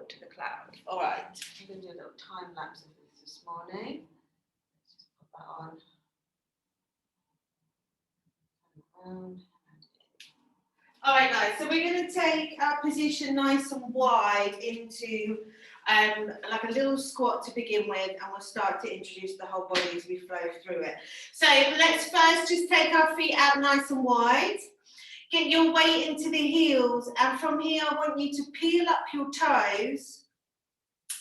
forward to the cloud. All right, I'm going to do a little time lapse of this morning. Let's just put that on. Around. All right, guys, so we're going to take our position nice and wide into like a little squat to begin with, and we'll start to introduce the whole body as we flow through it. So let's first just take our feet out nice and wide. Get your weight into the heels, and from here I want you to peel up your toes,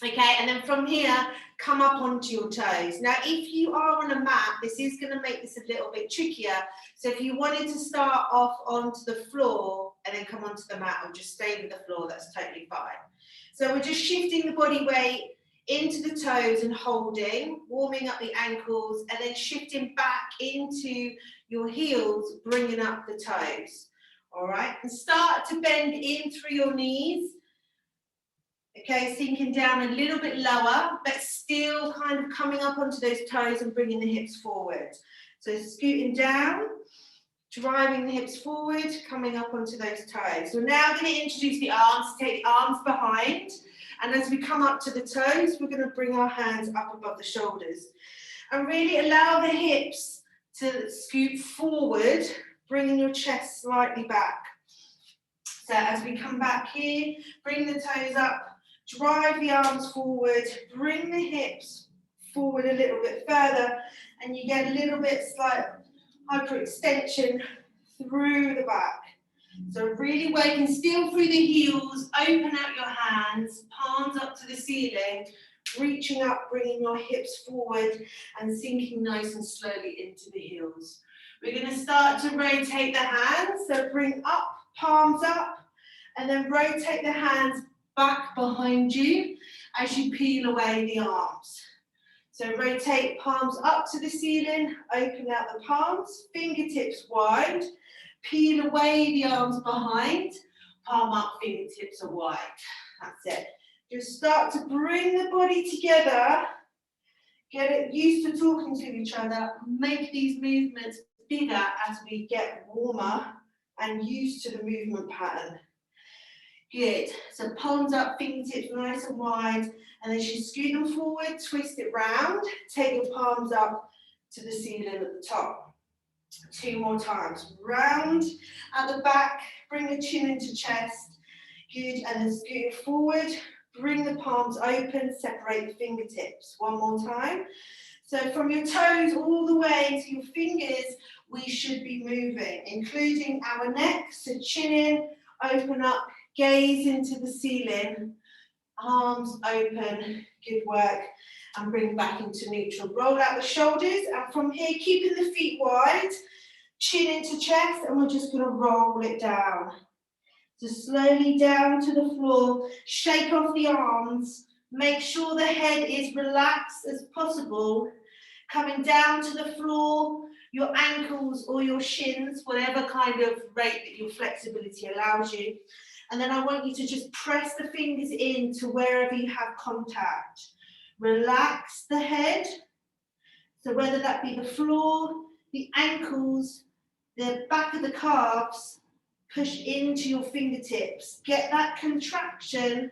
okay, and then from here come up onto your toes. Now if you are on a mat, this is going to make this a little bit trickier, so if you wanted to start off onto the floor and then come onto the mat or just stay with the floor, that's totally fine. So we're just shifting the body weight into the toes and holding, warming up the ankles, and then shifting back into your heels, bringing up the toes. All right, and start to bend in through your knees. Okay, sinking down a little bit lower, but still kind of coming up onto those toes and bringing the hips forward. So scooting down, driving the hips forward, coming up onto those toes. We're now going to introduce the arms, take the arms behind, and as we come up to the toes, we're going to bring our hands up above the shoulders. And really allow the hips to scoot forward, bringing your chest slightly back. So as we come back here, bring the toes up, drive the arms forward, bring the hips forward a little bit further, and you get a little bit slight hyperextension through the back. So really working still through the heels, open out your hands, palms up to the ceiling, reaching up, bringing your hips forward and sinking nice and slowly into the heels. We're going to start to rotate the hands, so bring up, palms up, and then rotate the hands back behind you as you peel away the arms. So rotate palms up to the ceiling, open out the palms, fingertips wide, peel away the arms behind, palm up, fingertips are wide. That's it. Just start to bring the body together, get it used to talking to each other, make these movements bigger as we get warmer and used to the movement pattern. Good. So palms up, fingertips nice and wide, and then you scoot them forward, twist it round, take your palms up to the ceiling at the top. 2 more times. Round at the back, bring the chin into chest. Good, and then scoot it forward, bring the palms open, separate the fingertips. 1 more time. So from your toes all the way to your fingers, we should be moving, including our neck. So chin in, open up, gaze into the ceiling, arms open, good work, and bring back into neutral. Roll out the shoulders, and from here, keeping the feet wide, chin into chest, and we're just going to roll it down. So slowly down to the floor, shake off the arms, make sure the head is relaxed as possible, coming down to the floor, your ankles or your shins, whatever kind of rate that your flexibility allows you. And then I want you to just press the fingers in to wherever you have contact. Relax the head. So whether that be the floor, the ankles, the back of the calves, push into your fingertips. Get that contraction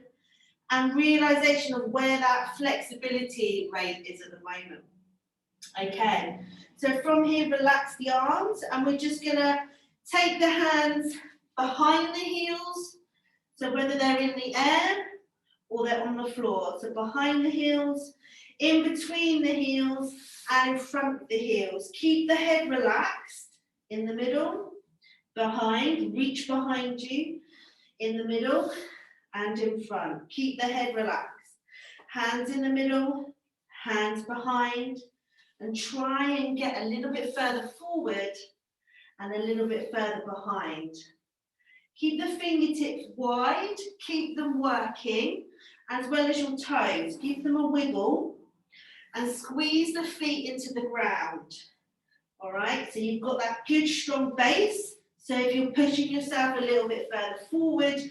and realization of where that flexibility rate is at the moment. Okay, so from here, relax the arms, and we're just gonna take the hands behind the heels. So whether they're in the air or they're on the floor. So behind the heels, in between the heels, and in front of the heels. Keep the head relaxed. In the middle, behind, reach behind you. In the middle and in front. Keep the head relaxed. Hands in the middle, hands behind. And try and get a little bit further forward and a little bit further behind. Keep the fingertips wide, keep them working, as well as your toes. Give them a wiggle and squeeze the feet into the ground. All right, so you've got that good strong base. So if you're pushing yourself a little bit further forward,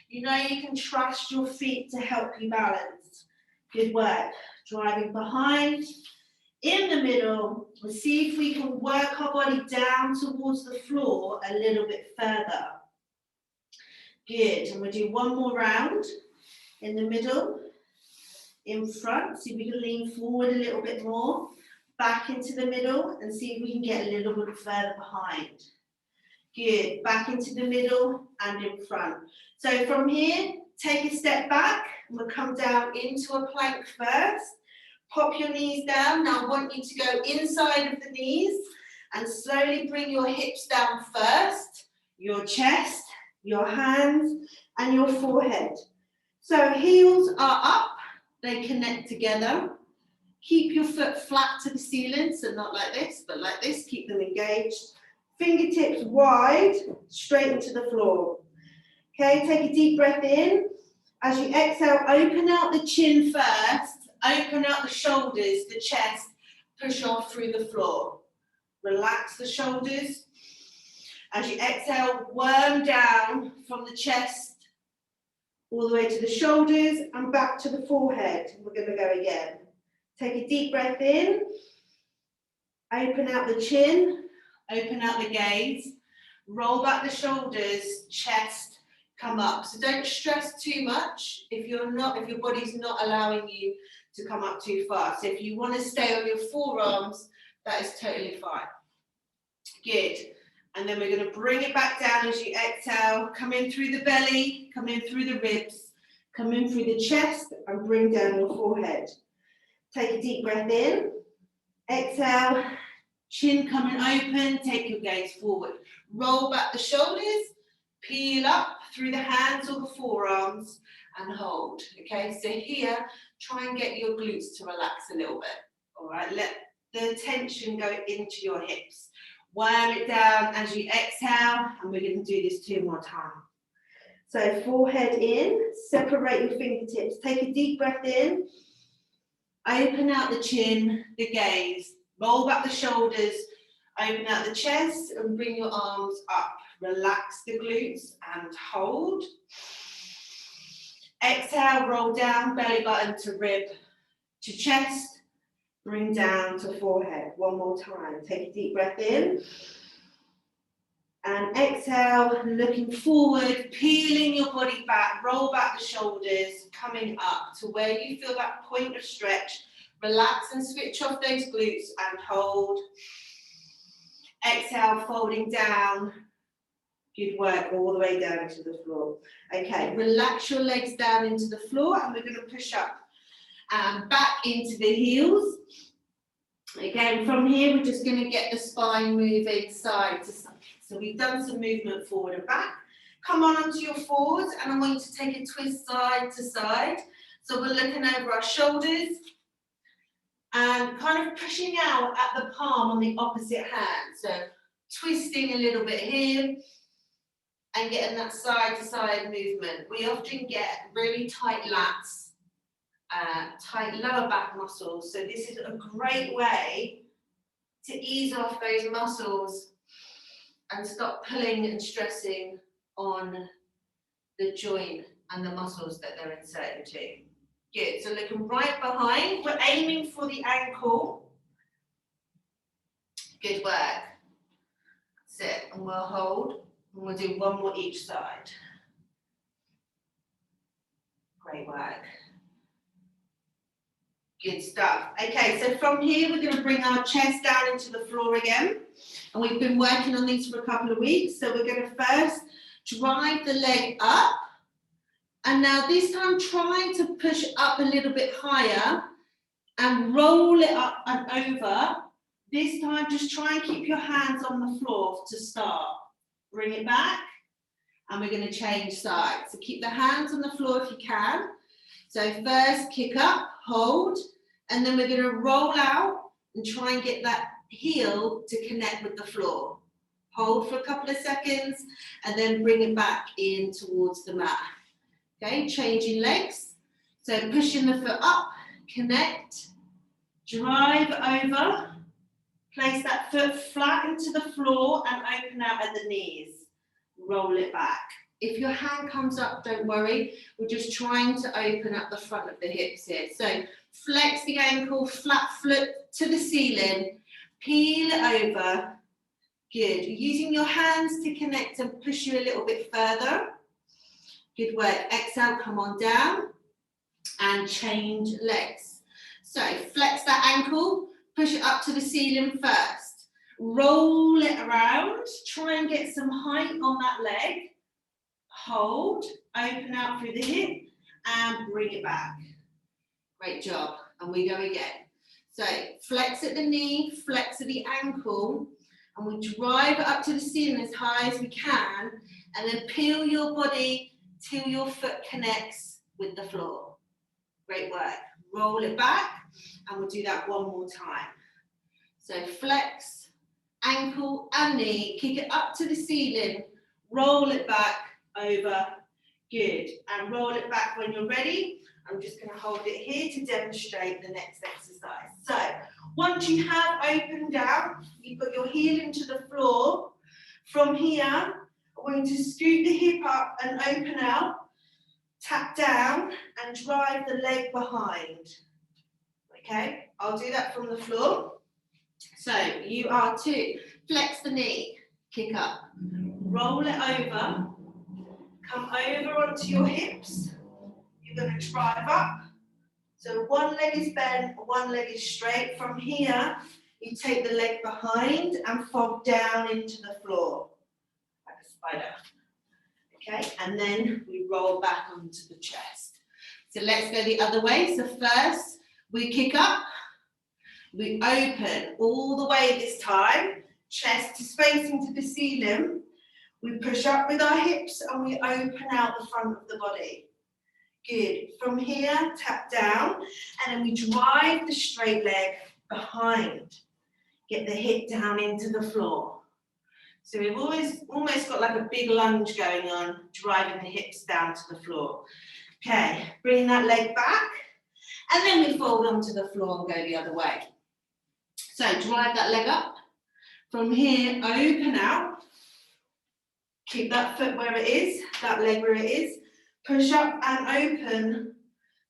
you know you can trust your feet to help you balance. Good work. Driving behind. In the middle, we'll see if we can work our body down towards the floor a little bit further. Good, and we'll do 1 more round. in the middle, in front. See if we can lean forward a little bit more, back into the middle, and see if we can get a little bit further behind. Good, back into the middle and in front. So from here, take a step back, and we'll come down into a plank first. Pop your knees down. Now I want you to go inside of the knees and slowly bring your hips down first, your chest, your hands, and your forehead. So heels are up, they connect together. Keep your foot flat to the ceiling, so not like this, but like this, keep them engaged. Fingertips wide, straight into the floor. Okay, take a deep breath in. As you exhale, open out the chin first, open out the shoulders, the chest, push off through the floor. Relax the shoulders. As you exhale, worm down from the chest, all the way to the shoulders and back to the forehead. We're going to go again. Take a deep breath in, open out the chin, open out the gaze, roll back the shoulders, chest, come up. So don't stress too much if your body's not allowing you to come up too far. So if you want to stay on your forearms, that is totally fine. Good. And then we're going to bring it back down as you exhale. Come in through the belly, come in through the ribs, come in through the chest, and bring down your forehead. Take a deep breath in. Exhale, chin coming open, take your gaze forward. Roll back the shoulders, peel up through the hands or the forearms, and hold. Okay, so here, try and get your glutes to relax a little bit. All right, let the tension go into your hips. Worm it down as you exhale, and we're going to do this 2 more times. So forehead in, separate your fingertips. Take a deep breath in, open out the chin, the gaze, roll back the shoulders, open out the chest, and bring your arms up. Relax the glutes and hold. Exhale, roll down, belly button to rib to chest. Bring down to forehead. 1 more time. Take a deep breath in. And exhale, looking forward, peeling your body back, roll back the shoulders, coming up to where you feel that point of stretch. Relax and switch off those glutes and hold. Exhale, folding down. Good work, all the way down into the floor. Okay, relax your legs down into the floor, and we're going to push up and back into the heels. Again, from here, we're just going to get the spine moving side to side. So we've done some movement forward and back. Come on onto your forwards, and I want you to take a twist side to side. So we're looking over our shoulders and kind of pushing out at the palm on the opposite hand. So twisting a little bit here and getting that side to side movement. We often get really tight lats. Tight lower back muscles, so this is a great way to ease off those muscles and stop pulling and stressing on the joint and the muscles that they're inserted to. Good, so looking right behind, we're aiming for the ankle. Good work. That's it, and we'll hold, and we'll do 1 more each side. Great work. Good stuff. Okay, so from here, we're going to bring our chest down into the floor again. And we've been working on these for a couple of weeks. So we're going to first drive the leg up. And now this time, try to push up a little bit higher and roll it up and over. This time, just try and keep your hands on the floor to start. Bring it back. And we're going to change sides. So keep the hands on the floor if you can. So first, kick up, hold, and then we're going to roll out and try and get that heel to connect with the floor. Hold for a couple of seconds, and then bring it back in towards the mat. Okay, changing legs. So pushing the foot up, connect, drive over, place that foot flat into the floor and open out at the knees. Roll it back. If your hand comes up, don't worry. We're just trying to open up the front of the hips here. So flex the ankle, flat foot to the ceiling, peel it over. Good. Using your hands to connect and push you a little bit further. Good work. Exhale, come on down. and change legs. So flex that ankle, push it up to the ceiling first. Roll it around, try and get some height on that leg. Hold, open out through the hip and bring it back. Great job. And we go again. So flex at the knee, flex at the ankle, and we drive it up to the ceiling as high as we can, and then peel your body till your foot connects with the floor. Great work. Roll it back, and we'll do that one more time. So flex, ankle and knee, kick it up to the ceiling, roll it back, over, good. And roll it back when you're ready. I'm just going to hold it here to demonstrate the next exercise. So once you have opened out, you've got your heel into the floor. From here, I'm going to scoot the hip up and open out, tap down and drive the leg behind. Okay, I'll do that from the floor. So you are to flex the knee, kick up, roll it over, come over onto your hips. You're going to drive up. So one leg is bent, one leg is straight. From here, you take the leg behind and fold down into the floor, like a spider. Okay, and then we roll back onto the chest. So let's go the other way. So first, we kick up, we open all the way this time, chest is facing to the ceiling. We push up with our hips and we open out the front of the body. Good. From here, tap down, and then we drive the straight leg behind. Get the hip down into the floor. So we've almost got like a big lunge going on, driving the hips down to the floor. Okay, bring that leg back, and then we fold onto the floor and go the other way. So drive that leg up. From here, open out. Keep that foot where it is, that leg where it is. Push up and open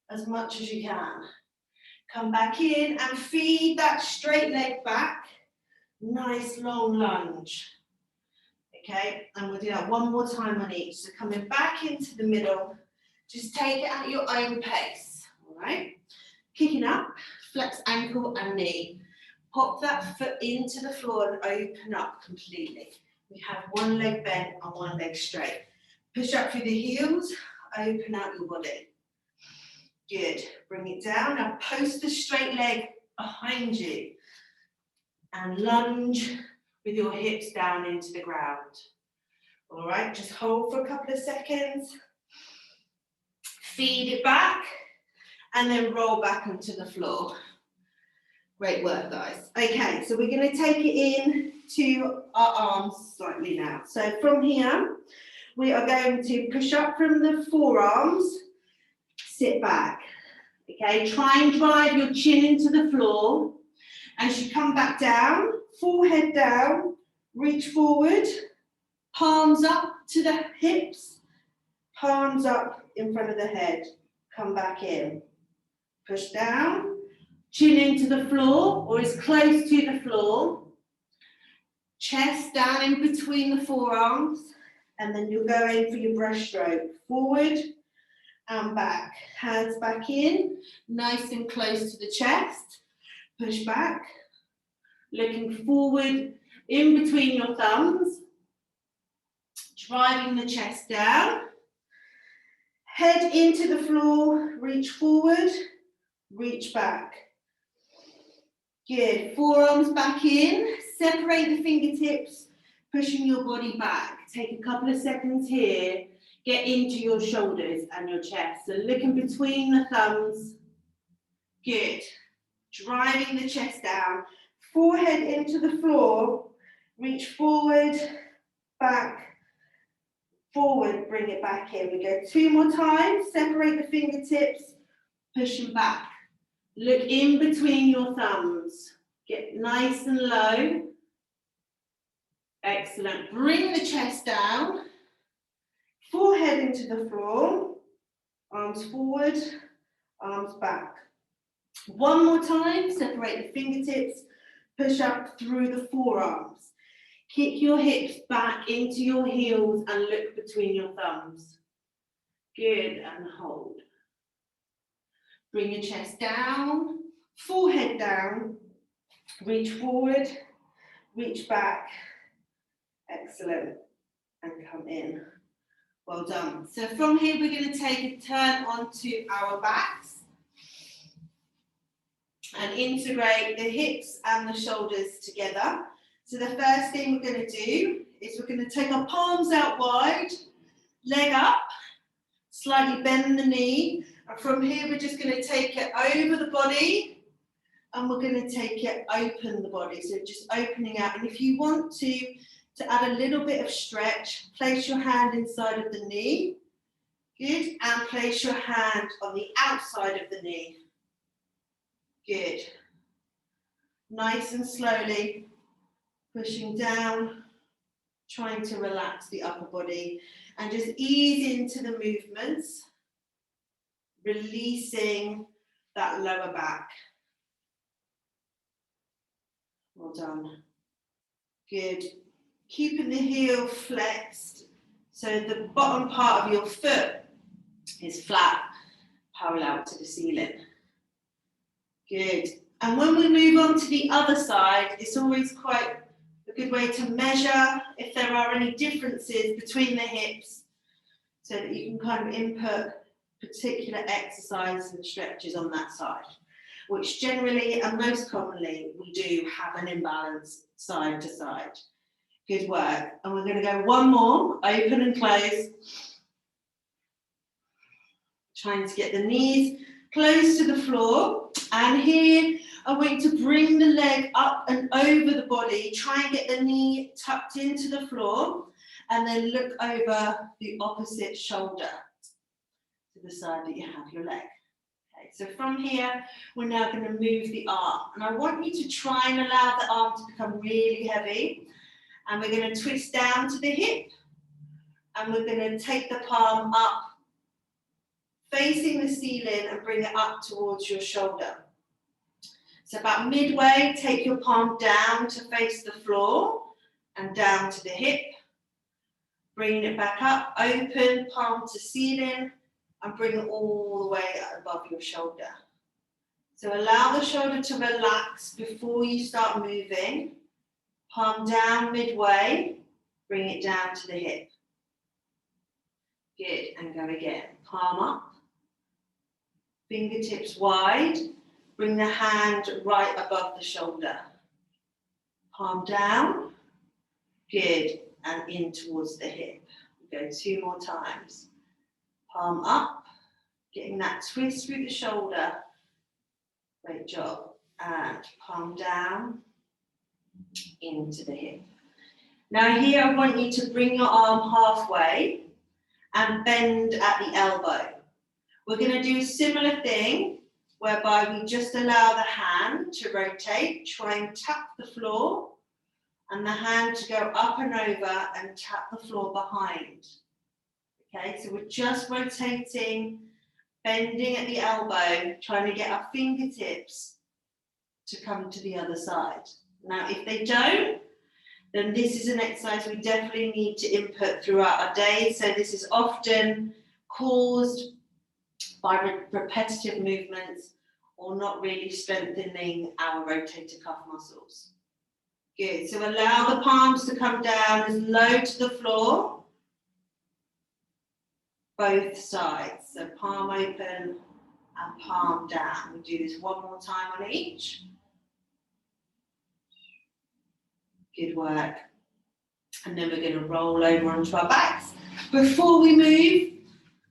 as much as you can. Come back in and feed that straight leg back. Nice long lunge. Okay, and we'll do that one more time on each. So coming back into the middle, just take it at your own pace. All right, kicking up, flex ankle and knee. Pop that foot into the floor and open up completely. We have one leg bent and one leg straight. Push up through the heels. Open out your body. Good. Bring it down. Now post the straight leg behind you and lunge with your hips down into the ground. All right, just hold for a couple of seconds. Feed it back and then roll back onto the floor. Great work, guys. Okay, so we're going to take it in to our arms slightly now. So from here, we are going to push up from the forearms, sit back. Okay, try and drive your chin into the floor. As you come back down, forehead down, reach forward, palms up to the hips, palms up in front of the head. Come back in. Push down, chin into the floor or as close to the floor. Chest down in between the forearms. And then you'll go in for your breaststroke. Forward and back. Hands back in, nice and close to the chest. Push back. Looking forward in between your thumbs. Driving the chest down. Head into the floor, reach forward, reach back. Good. Forearms back in. Separate the fingertips. Pushing your body back. Take a couple of seconds here. Get into your shoulders and your chest. So looking between the thumbs. Good. Driving the chest down. Forehead into the floor. Reach forward, back, forward, bring it back in. We go 2 more times. Separate the fingertips. Pushing back. Look in between your thumbs. Get nice and low. Excellent. Bring the chest down. Forehead into the floor. Arms forward, arms back. 1 more time. Separate the fingertips. Push up through the forearms. Kick your hips back into your heels and look between your thumbs. Good, and hold. Bring your chest down, forehead down, reach forward, reach back, excellent, and come in. Well done. So from here, we're going to take a turn onto our backs and integrate the hips and the shoulders together. So the first thing we're going to do is we're going to take our palms out wide, leg up, slightly bend the knee, and from here we're just going to take it over the body, and we're going to take it open the body, so just opening out. And if you want to add a little bit of stretch, place your hand inside of the knee, good, and place your hand on the outside of the knee, good. Nice and slowly, pushing down, trying to relax the upper body, and just ease into the movements, releasing that lower back. Well done. Good. Keeping the heel flexed, so the bottom part of your foot is flat, parallel to the ceiling. Good. And when we move on to the other side, it's always quite a good way to measure if there are any differences between the hips, so that you can kind of input particular exercises and stretches on that side, which generally and most commonly we do have an imbalance side to side. Good work. And we're going to go one more, open and close. Trying to get the knees close to the floor. And here I want you to bring the leg up and over the body. Try and get the knee tucked into the floor, and then look over the opposite shoulder to the side that you have your leg. Okay, so from here, we're now going to move the arm. And I want you to try and allow the arm to become really heavy. And we're going to twist down to the hip. And we're going to take the palm up, facing the ceiling, and bring it up towards your shoulder. So about midway, take your palm down to face the floor and down to the hip. Bringing it back up, open, palm to ceiling, and bring it all the way above your shoulder. So allow the shoulder to relax before you start moving. Palm down midway, bring it down to the hip. Good, and go again. Palm up, fingertips wide, bring the hand right above the shoulder. Palm down, good, and in towards the hip. Go 2 more times. Palm up, getting that twist through the shoulder. Great job. And palm down, into the hip. Now here I want you to bring your arm halfway and bend at the elbow. We're going to do a similar thing whereby we just allow the hand to rotate, try and tap the floor, and the hand to go up and over and tap the floor behind. Okay, so we're just rotating, bending at the elbow, trying to get our fingertips to come to the other side. Now, if they don't, then this is an exercise we definitely need to input throughout our day. So this is often caused by repetitive movements or not really strengthening our rotator cuff muscles. Good, so allow the palms to come down as low to the floor, both sides. So palm open and palm down. We'll do this one more time on each. Good work. And then we're going to roll over onto our backs. Before we move,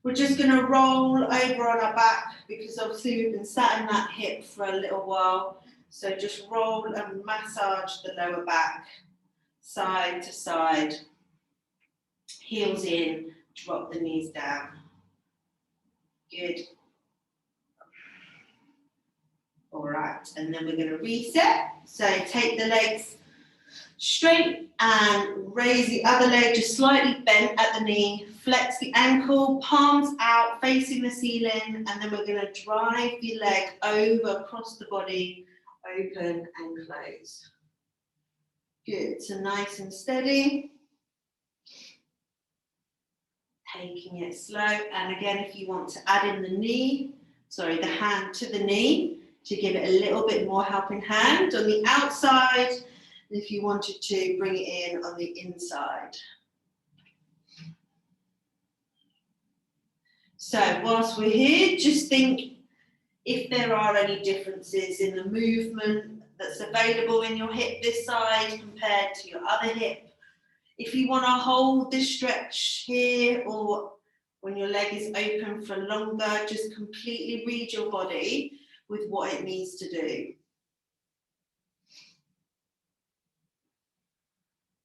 we're just going to roll over on our back because obviously we've been sat in that hip for a little while. So just roll and massage the lower back, side to side. Heels in, drop the knees down. Good. All right, and then we're going to reset. So take the legs straight and raise the other leg just slightly bent at the knee. Flex the ankle, palms out, facing the ceiling, and then we're going to drive the leg over across the body, open and close. Good, so nice and steady. Taking it slow, and again, if you want to add in the knee the hand to the knee to give it a little bit more helping hand on the outside. If you wanted to, bring it in on the inside. So whilst we're here, just think if there are any differences in the movement that's available in your hip this side compared to your other hip. If you want to hold this stretch here, or when your leg is open for longer, just completely read your body with what it needs to do.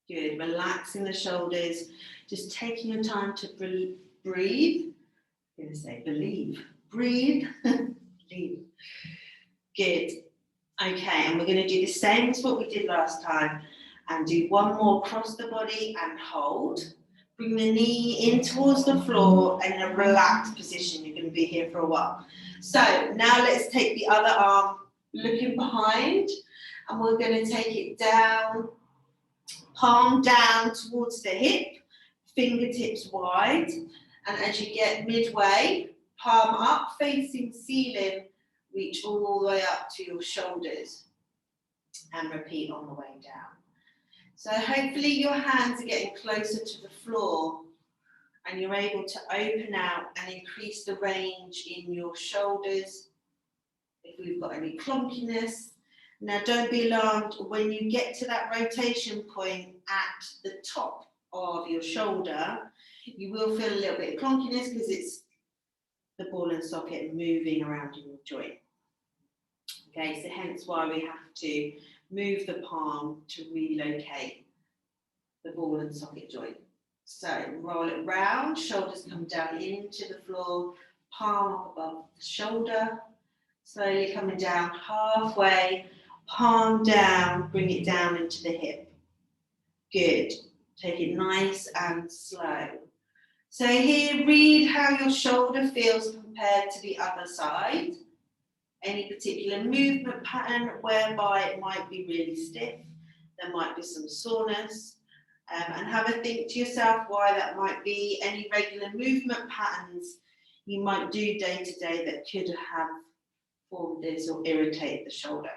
Good, relaxing the shoulders, just taking your time to breathe. I'm going to say believe, breathe, breathe. Good. Okay, and we're going to do the same as what we did last time, and do one more across the body and hold. Bring the knee in towards the floor and in a relaxed position. You're going to be here for a while. So now let's take the other arm looking behind, and we're going to take it down, palm down towards the hip, fingertips wide, and as you get midway, palm up facing ceiling, reach all the way up to your shoulders, and repeat on the way down. So hopefully your hands are getting closer to the floor and you're able to open out and increase the range in your shoulders. If we've got any clunkiness, now don't be alarmed when you get to that rotation point at the top of your shoulder. You will feel a little bit of clunkiness because it's the ball and socket moving around in your joint. Okay, so hence why we have to move the palm to relocate the ball and socket joint. So roll it round, shoulders come down into the floor, palm up above the shoulder, slowly coming down halfway, palm down, bring it down into the hip. Good. Take it nice and slow. So here, read how your shoulder feels compared to the other side. Any particular movement pattern whereby it might be really stiff, there might be some soreness, and have a think to yourself why that might be. Any regular movement patterns you might do day to day that could have formed this or irritate the shoulder.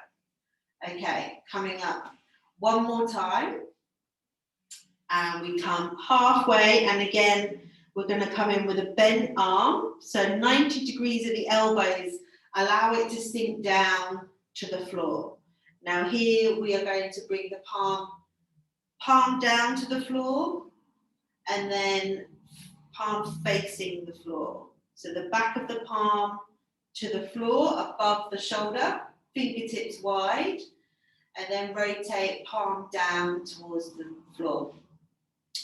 Okay, coming up one more time, and we come halfway, and again we're going to come in with a bent arm, so 90 degrees at the elbows. Allow it to sink down to the floor. Now here we are going to bring the palm down to the floor, and then palm facing the floor. So the back of the palm to the floor above the shoulder, fingertips wide, and then rotate palm down towards the floor.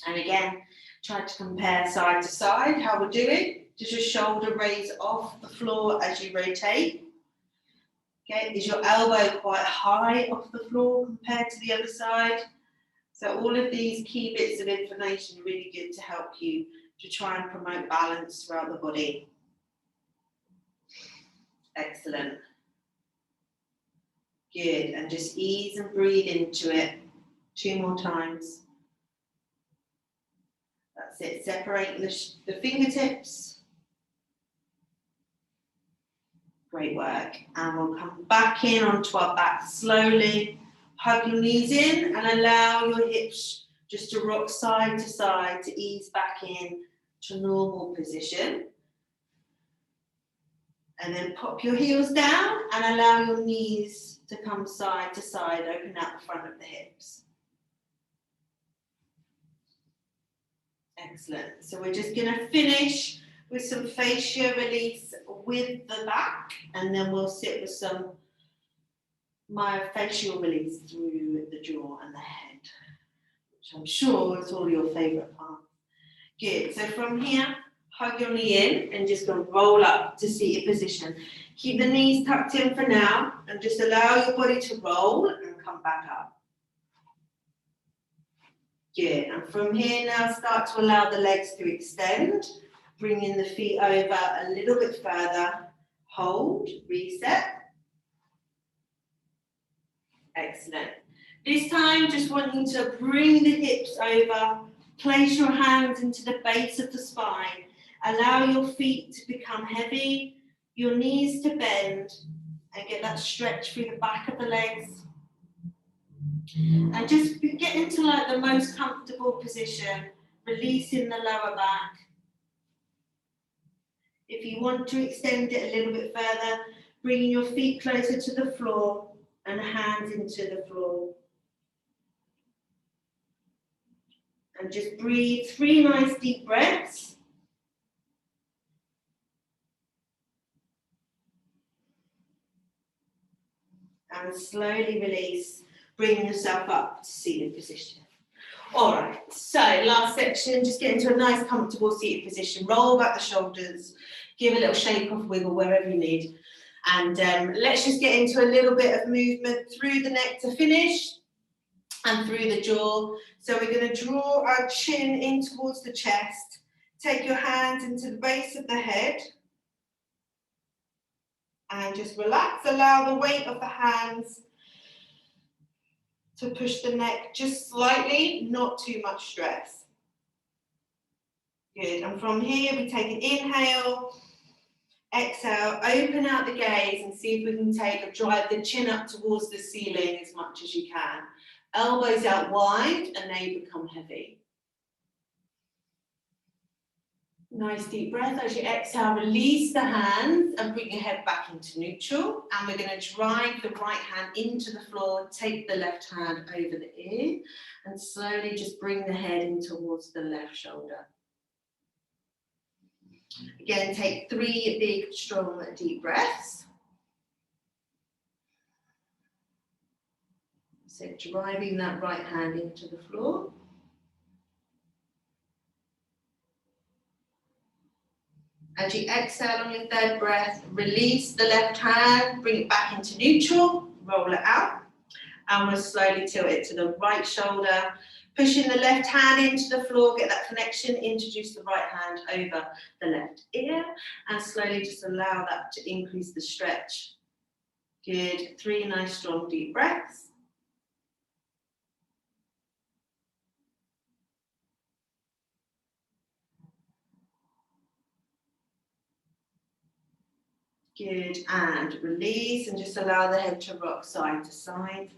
And again, try to compare side to side how we're doing. Does your shoulder raise off the floor as you rotate? Okay, is your elbow quite high off the floor compared to the other side? So all of these key bits of information are really good to help you to try and promote balance throughout the body. Excellent. Good, and just ease and breathe into it. 2 more times. That's it, separate the fingertips. Great work. And we'll come back in onto our back slowly. Hug your knees in and allow your hips just to rock side to side to ease back in to normal position. And then pop your heels down and allow your knees to come side to side, open out the front of the hips. Excellent. So we're just going to finish with some fascia release with the back, and then we'll sit with some myofascial release through the jaw and the head, which I'm sure is all your favourite part. Good. So from here, hug your knee in and just go roll up to seated position. Keep the knees tucked in for now, and just allow your body to roll and come back up. Good. And from here now, start to allow the legs to extend. Bringing the feet over a little bit further. Hold, reset. Excellent. This time, just want you to bring the hips over. Place your hands into the base of the spine. Allow your feet to become heavy. your knees to bend and get that stretch through the back of the legs. And just get into like the most comfortable position, releasing the lower back. If you want to extend it a little bit further, bringing your feet closer to the floor and hands into the floor. And just breathe 3 nice deep breaths. And slowly release, bring yourself up to seated position. All right, so last section, just get into a nice comfortable seated position, roll back the shoulders, give a little shake off, wiggle wherever you need. And let's just get into a little bit of movement through the neck to finish and through the jaw. So we're going to draw our chin in towards the chest, take your hands into the base of the head, and just relax, allow the weight of the hands to push the neck just slightly, not too much stress. Good, and from here we take an inhale, exhale, open out the gaze and see if we can drive the chin up towards the ceiling as much as you can. Elbows out wide and they become heavy. Nice deep breath. As you exhale, release the hands and bring your head back into neutral. And we're going to drive the right hand into the floor, take the left hand over the ear, and slowly just bring the head in towards the left shoulder. Again, take 3 big, strong, deep breaths. So driving that right hand into the floor. As you exhale on your 3rd breath, release the left hand, bring it back into neutral, roll it out, and we'll slowly tilt it to the right shoulder, pushing the left hand into the floor, get that connection, introduce the right hand over the left ear, and slowly just allow that to increase the stretch. Good, 3 nice strong deep breaths. Good, and release and just allow the head to rock side to side.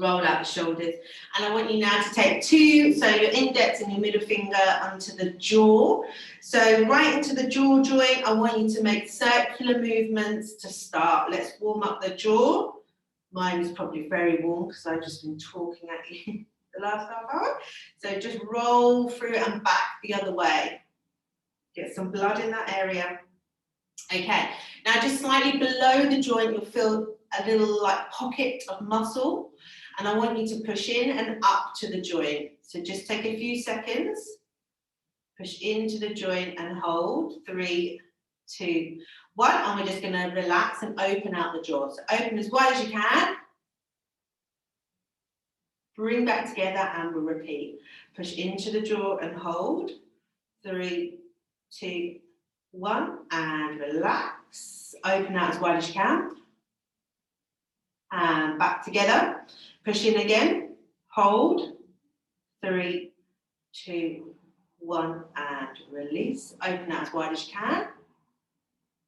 Roll out the shoulders. And I want you now to take 2, so your index and your middle finger onto the jaw. So right into the jaw joint, I want you to make circular movements to start. Let's warm up the jaw. Mine is probably very warm because I've just been talking at you the last half hour. So just roll through and back the other way. Get some blood in that area. Okay, now just slightly below the joint, you'll feel a little like pocket of muscle, and I want you to push in and up to the joint. So just take a few seconds, push into the joint and hold. 3, 2, 1, and we're just going to relax and open out the jaw. So open as wide as you can. Bring back together and we'll repeat. Push into the jaw and hold. 3, 2, 1, and relax. Open out as wide as you can. And back together. Push in again. Hold. 3, 2, 1, and release. Open out as wide as you can.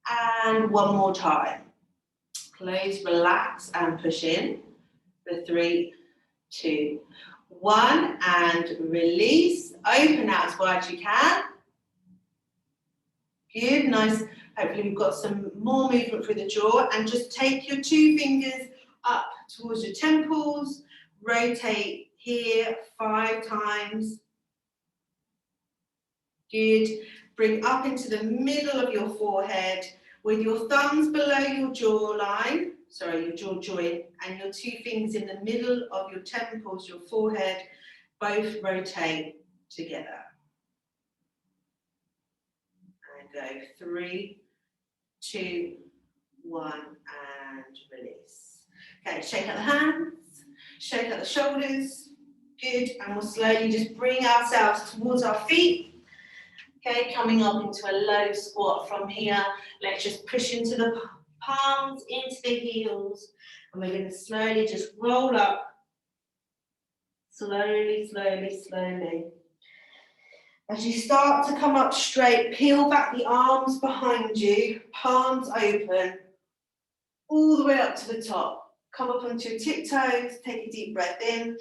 And one more time. Close, relax, and push in. For 3, 2, 1, and release. Open out as wide as you can. Good, nice. Hopefully we've got some more movement through the jaw, and just take your 2 fingers up towards your temples, rotate here 5 times. Good. Bring up into the middle of your forehead with your thumbs below your jawline, your jaw joint, and your 2 fingers in the middle of your temples, your forehead, both rotate together. Go 3, 2, 1, and release. Okay, shake out the hands, shake out the shoulders. Good, and we'll slowly just bring ourselves towards our feet. Okay, coming up into a low squat from here. Let's just push into the palms, into the heels, and we're going to slowly just roll up. Slowly, slowly, slowly. As you start to come up straight, peel back the arms behind you, palms open, all the way up to the top. Come up onto your tiptoes, take a deep breath in.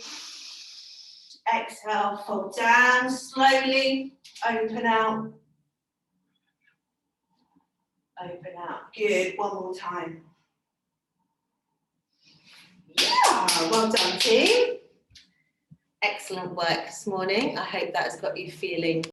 Exhale, fold down, slowly, open out. Open out. Good, one more time. Yeah, well done, team. Excellent work this morning. I hope that has got you feeling